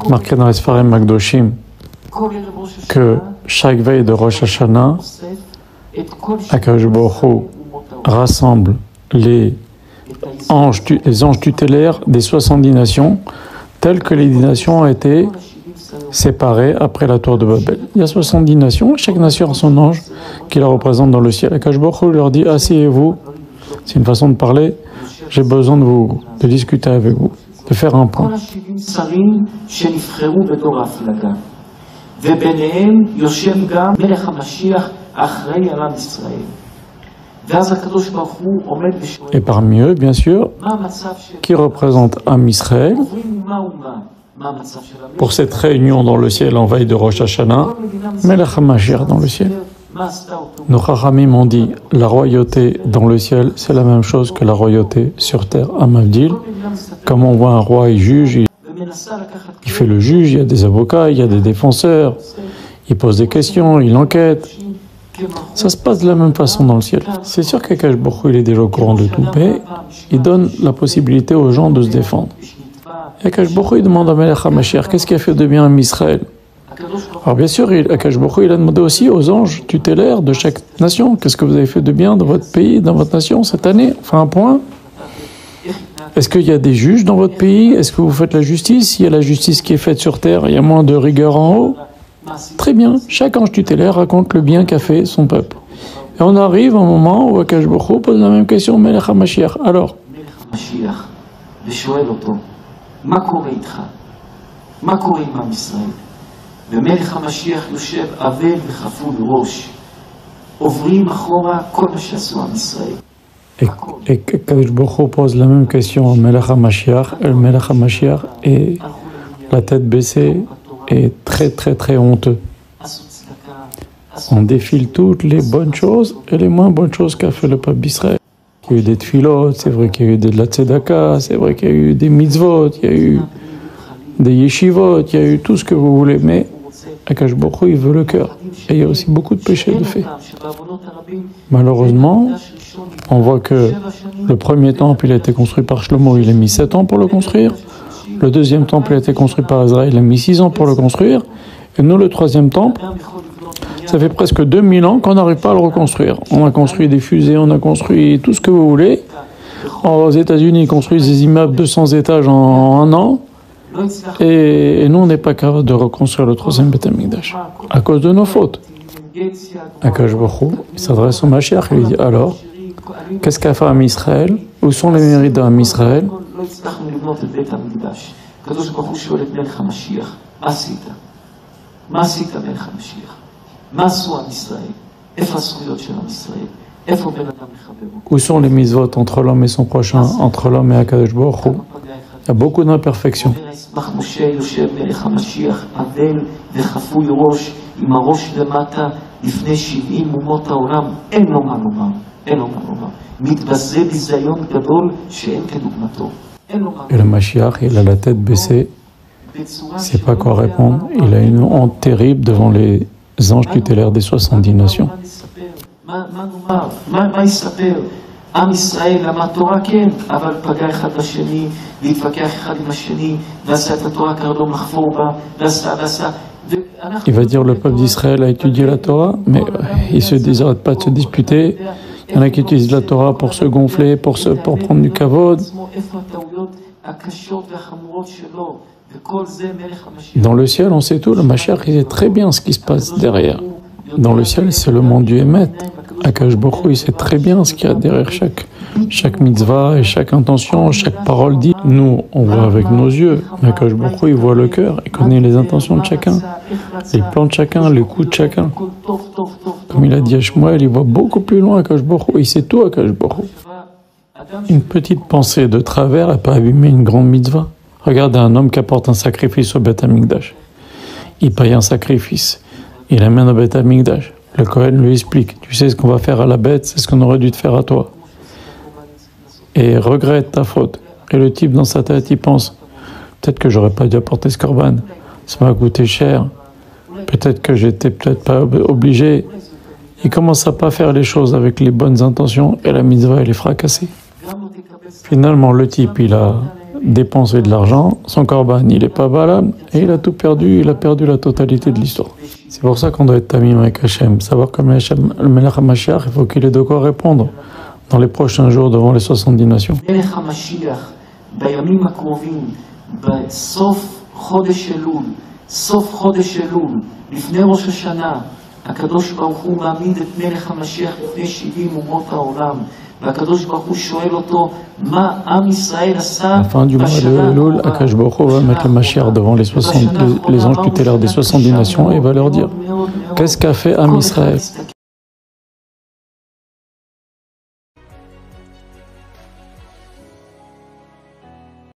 marqué dans les Sfarim Magdoshim que chaque veille de Rosh Hashanah, Akadosh Baruch Hu rassemble les anges tutélaires des 70 nations, telles que les 10 nations ont été séparées après la tour de Babel. Il y a 70 nations, chaque nation a son ange qui la représente dans le ciel. Akadosh Baruch Hu leur dit, asseyez-vous, c'est une façon de parler, j'ai besoin de discuter avec vous, de faire un point. Et parmi eux, bien sûr, qui représente Am Israël pour cette réunion dans le ciel en veille de Rosh Hashanah, Melech HaMashiach dans le ciel. Nos Chachamim ont dit, la royauté dans le ciel, c'est la même chose que la royauté sur terre à Mavdil. Comme on voit un roi, il juge, il fait le juge, il y a des avocats, il y a des défenseurs, il pose des questions, il enquête. Ça se passe de la même façon dans le ciel. C'est sûr qu'Akadosh Baruch Hu, il est déjà au courant de tout, mais il donne la possibilité aux gens de se défendre. Et Akadosh Baruch Hu, il demande à Melech HaMashiach, qu'est-ce qui a fait de bien à Israël? Alors bien sûr, Akadosh Baruch Hu, il a demandé aussi aux anges tutélaires de chaque nation, qu'est-ce que vous avez fait de bien dans votre pays, dans votre nation cette année? Enfin un point. Est-ce qu'il y a des juges dans votre pays? Est-ce que vous faites la justice? Il y a la justice qui est faite sur terre, il y a moins de rigueur en haut? Très bien, chaque ange tutélaire raconte le bien qu'a fait son peuple. Et on arrive à un moment où Akadosh Baruch Hu pose la même question au Melech HaMashiach. Alors, et Akadosh Baruch Hu pose la même question au Melech HaMashiach. Et le Melech HaMashiach est la tête baissée et très très très honteux. On défile toutes les bonnes choses et les moins bonnes choses qu'a fait le peuple d'Israël. Il y a eu des tefilot, c'est vrai qu'il y a eu de la tzedaka, c'est vrai qu'il y a eu des mitzvot, il y a eu des yeshivot, il y a eu tout ce que vous voulez, mais Akadosh Baruch Hu, il veut le cœur. Et il y a aussi beaucoup de péchés de fait. Malheureusement, on voit que le premier temple, il a été construit par Shlomo, il a mis 7 ans pour le construire. Le deuxième temple a été construit par Azraël, il a mis 6 ans pour le construire. Et nous, le troisième temple, ça fait presque 2000 ans qu'on n'arrive pas à le reconstruire. On a construit des fusées, on a construit tout ce que vous voulez. Aux États-Unis, ils construisent des immeubles de 200 étages en un an. Et nous, on n'est pas capable de reconstruire le troisième Beth Amikdash à cause de nos fautes. Akadosh Baruch Hu, il s'adresse au Mashiach et lui dit, alors, qu'est-ce qu'a fait Am Israël? Où sont les mérites d'Am Israël? Où sont les mitzvot entre l'homme et son prochain, entre l'homme et Akadosh Baruch Hu? Il y a beaucoup d'imperfections. Et le Mashiach, il a la tête baissée, il ne sait pas quoi répondre, il a une honte terrible devant les anges tutélaires des 70 nations. עם ישראל למד תורה כן, אבל פגע אחד בשני, להתווכח אחד עם השני, ועשה את התורה קרדום לחפור בה, ועשה. Il va dire le peuple d'Israël a étudié la Torah, mais ils se désirent pas de se disputer. Il y en a qui utilisent la Torah pour se gonfler, pour prendre du kavod. Dans le ciel, on sait tout. Le Mashiach, il sait très bien ce qui se passe derrière. Dans le ciel, c'est le monde du Emet. Akadosh Baruch Hu, il sait très bien ce qu'il y a derrière chaque mitzvah et chaque intention, chaque parole dite. Nous, on voit avec nos yeux, mais Akadosh Baruch Hu, il voit le cœur, il connaît les intentions de chacun, les plans de chacun, les coups de chacun. Comme il a dit à Shmuel, il voit beaucoup plus loin Akadosh Baruch Hu, il sait tout Akadosh Baruch Hu. Une petite pensée de travers n'a pas abîmé une grande mitzvah. Regarde un homme qui apporte un sacrifice au Beth Amikdash. Il paye un sacrifice, il amène au Beth Amikdash. Le Kohen lui explique, tu sais ce qu'on va faire à la bête, c'est ce qu'on aurait dû te faire à toi. Et regrette ta faute. Et le type dans sa tête, il pense, peut-être que j'aurais pas dû apporter ce korban, ça m'a coûté cher, peut-être que j'étais peut-être pas obligé. Il commence à pas faire les choses avec les bonnes intentions et la mitzvah elle est fracassée. Finalement, le type, il a dépensé de l'argent, son corban il n'est pas valable et il a tout perdu, il a perdu la totalité de l'histoire. C'est pour ça qu'on doit être tamim avec Hachem, savoir comme le Melech HaMashiach, il faut qu'il ait de quoi répondre dans les prochains jours devant les 70 nations. סוף חודש אלול, לפני ראש השנה, הקדוש ברוך הוא מעמיד את מלך המשיח לפני 70 אומות העולם, והקדוש ברוך הוא שואל אותו, מה עם ישראל עשה בשנה האחרונה? Akash Baruch Hu va mettre le Mashiach devant les anges tutélaires des 70 nations et va leur dire, qu'est-ce qu'a fait Am Israël